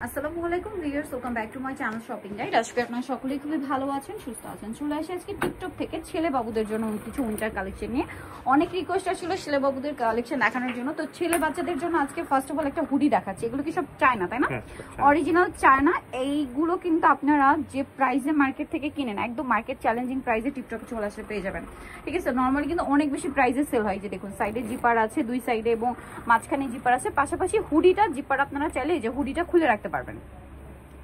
আসসালামু আলাইকুম viewers, welcome back to my channel shopping guide. আজকে আপনারা সকলেই খুবই ভালো আছেন, সুস্থ আছেন। চলে আসে আজকে টিকটক থেকে ছেলে বাবুদের জন্য কিছু উইন্টার কালেকশন নিয়ে। অনেক রিকোয়েস্ট আসছিল ছেলে বাবুদের কালেকশন দেখানোর জন্য, তো ছেলে বাচ্চাদের জন্য আজকে ফার্স্ট অফ অল একটা হুডি দেখাচ্ছি। এগুলো কি সব চায়না, তাই না? Original China. এইগুলো কিন্তু আপনারা যে প্রাইসে মার্কেট থেকে কিনেন, একদম মার্কেট চ্যালেঞ্জিং প্রাইসে টিকটকে চলে আসলে পেয়ে যাবেন, ঠিক আছে? নর্মালি কিন্তু অনেক বেশি প্রাইসে সেল হয়। যে দেখুন সাইডে জিপার আছে, দুই সাইডে এবং মাঝখানে জিপার আছে, পাশাপাশি হুডিটা জিপার আপনারা চাইলে এই যে হুডিটা খুলে রাখতে পারবেন,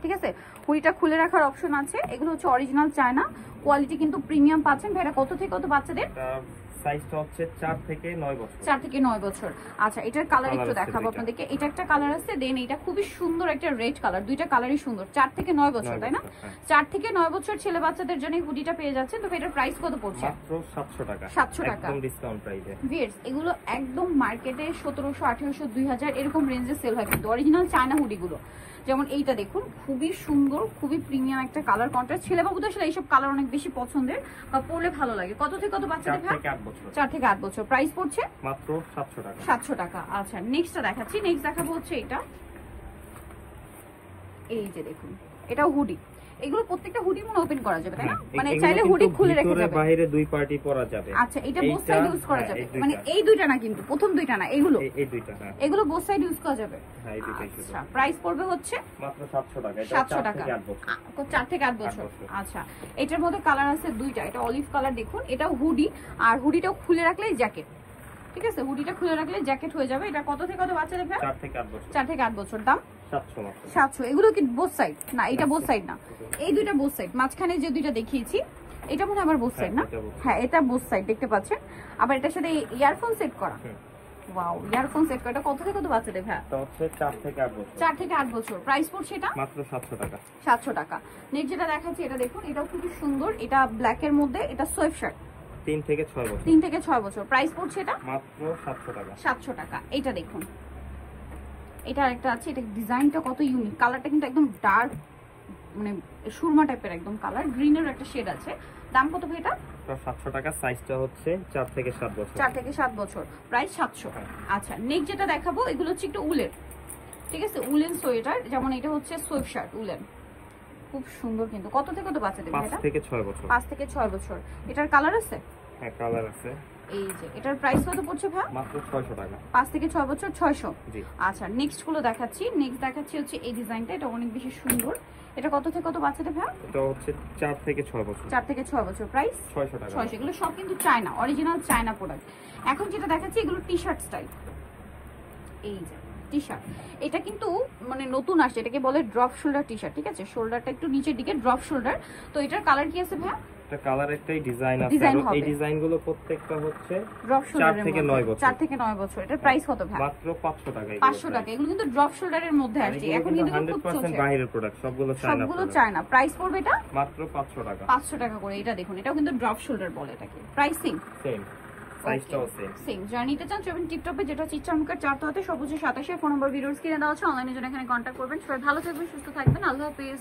ঠিক আছে? হুডিটা খুলে রাখার অপশন আছে। এগুলো হচ্ছে অরিজিনাল চায়না, কোয়ালিটি কিন্তু প্রিমিয়াম পাচ্ছেন। ভাইরা কত থেকে কত বাচ্চাদের সাইজটা হচ্ছে 4 থেকে 9 বছর। 4 থেকে 9 বছর। আচ্ছা, এটার কালার একটু দেখাবো আপনাদেরকে। এটা একটা কালার আছে, দেন এটা খুবই সুন্দর একটা রেড কালার। দুইটা কালারই সুন্দর। 4 থেকে 9 বছর, তাই না? 4 থেকে 9 বছর ছেলে বাচ্চাদের জন্য এই হুডিটা পেয়ে যাচ্ছে। তো এটার প্রাইস কত পড়ছে? মাত্র 700 টাকা। 700 টাকা একদম ডিসকাউন্ট প্রাইসে। ভিউয়ার্স, এগুলো একদম মার্কেটে 1700, 1800, 2000 এরকম রেঞ্জে সেল হয় কিন্তু অরিজিনাল চায়না হুডিগুলো। যেমন এইটা দেখুন, খুবই সুন্দর, খুবই প্রিমিয়াম একটা কালার কন্ট্রাস্ট। ছেলে বাবুদের আসলে এইসব কালার অনেক বেশি পছন্দের বা পরলে ভালো লাগে। কত থেকে কত বাচ্চাদের? 4 থেকে 8 বছর। 4 থেকে 8 বছর। প্রাইস পড়ছে মাত্র 700 টাকা। 700 টাকা। আচ্ছা, নেক্সটটা দেখাচ্ছি। নেক্সট দেখাবো হচ্ছে এটা। এই যে দেখুন, এটাও হুডি। এগুলো প্রত্যেকটা হুডি মনে ওপেন করা যাবে, তাই না? মানে চাইলে হুডি খুলে রেখে যাবে, বাইরে দুই পার্টি পরা যাবে। আচ্ছা, এটা বোথ সাইড ইউজ করা যাবে। মানে এই দুইটা না, কিন্তু প্রথম দুইটা না, এগুলো এই দুইটা। হ্যাঁ, এগুলো বোথ সাইড ইউজ করা যাবে। হ্যাঁ, এই দুইটাই শুধু। আচ্ছা, প্রাইস পড়বে হচ্ছে মাত্র 700 টাকা। এটা 700 4 টাকা। থেকে 8 বছর। 4 থেকে 8 বছর। আচ্ছা, এটার মধ্যে কালার আছে দুইটা। এটা অলিভ কালার দেখুন, এটাও হুডি, আর হুডিটাও খুলে রাখলে জ্যাকেট, ঠিক আছে? হুডিটা খুলে রাখলে জ্যাকেট হয়ে যাবে। এটা কত থেকে কত বাচ্চাদের? 4 থেকে 8 বছর। 4 থেকে 8 বছর। দাম 700 মাত্র। 700। এগুলো কি বোথ সাইড না? এটা বোথ সাইড না, এই দুইটা বোথ সাইড। মাঝখানে যে দুইটা দেখিয়েছি এটা মনে হয় আবার বোথ সাইড না? হ্যাঁ, এটা বোথ সাইড, দেখতে পাচ্ছেন। আবার এটার সাথে ইয়ারফোন সেট করা। ওয়াও, ইয়ারফোন সেট করা। এটা কত থেকে কত বাচ্চাদের? ভাই এটা হচ্ছে 4 থেকে 8 বছর। 4 থেকে 8 বছর। প্রাইস পড়ছে এটা মাত্র 700 টাকা। 700 টাকা। নেক্সট যেটা দেখাচ্ছি, এটা দেখুন, এটাও খুবই সুন্দর। এটা ব্ল্যাক এর মধ্যে, এটা সোয়েব শার্ট। 3 থেকে 6 বছর। 3 থেকে 6 বছর। প্রাইস পড়ছে এটা মাত্র 700 টাকা। 700 টাকা। এটা দেখুন, এটা আরেকটা আছে। এটা ডিজাইনটা কত ইউনিক, কালারটা কিন্তু একদম ডার্ক, মানে সুরমা টাইপের একদম কালার, গ্রিনের একটা শেড আছে। দাম কত ভাই এটা? 700 টাকা। সাইজটা হচ্ছে 4 থেকে 7 বছর। 4 থেকে 7 বছর। প্রাইস 700। আচ্ছা, নেক্সট যেটা দেখাবো, এগুলো হচ্ছে একটু উলের, ঠিক আছে? Woollen sweater. যেমন এটা হচ্ছে সোয়েব শার্ট, উলেন, খুব সুন্দর কিন্তু। কত থেকে কত বাচ্চাদের? 5 থেকে 6 বছর। 5 থেকে 6 বছর। এটার কালার আছে? হ্যাঁ, কালার আছে। এই যে এটার প্রাইস কত পড়ছে ভাই? মাত্র 600 টাকা। 5 থেকে 6 বছর 600। জি। আচ্ছা, নেক্সট গুলো দেখাচ্ছি। নেক্সট দেখাচ্ছি হচ্ছে এই ডিজাইনটা। এটা অনেক বেশি সুন্দর। এটা কত থেকে কত বাচ্চাদের ভাই? এটা হচ্ছে 4 থেকে 6 বছর। 4 থেকে 6 বছর। প্রাইস 600 টাকা। 600। এগুলো সব কিন্তু চায়না, অরিজিনাল চায়না প্রোডাক্ট। এখন যেটা দেখাচ্ছি, এগুলো টি শার্ট স্টাইল। এই যে টি শার্ট, এটা কিন্তু মানে নতুন আসছে। এটাকে বলে ড্রপ শোল্ডার টি শার্ট, ঠিক আছে? শোল্ডারটা একটু নিচের দিকে, ড্রপ শোল্ডার। তো এটার কালার কি আছে ভাই? এটা কালার একটাই, ডিজাইন আছে। আর এই ডিজাইনগুলো প্রত্যেকটা হচ্ছে ড্রপ শোল্ডারের 4 থেকে 9 বছর। 4 থেকে 9 বছর। এটার প্রাইস কত ভাই? মাত্র 500 টাকা। 500 টাকা। এগুলো কিন্তু ড্রপ শোল্ডারের মধ্যে আসছে। এখন কিন্তু খুব 100% চলছে। বাইরের প্রোডাক্ট, সবগুলো চায়না। সবগুলো চায়না। প্রাইস পড়বে এটা মাত্র 500 টাকা। 500 টাকা করে। এটা দেখুন, এটাও কিন্তু ড্রপ শোল্ডার বলে এটাকে। প্রাইসিং সেম, সাইজটাও সেম। সেম। জার্নিতে চান চবেন টিকটপে, যেটা হচ্ছে ইচ্ছামুখের 4 হাতে সবুজ 27 ফোন নম্বর ভিডিওস কিনে দেওয়া আছে। অনলাইনে জন্য এখানে কন্ট্যাক্ট করবেন। সবাই ভালো থাকবেন, সুস্থ থাকবেন। আল্লাহ হাফেজ।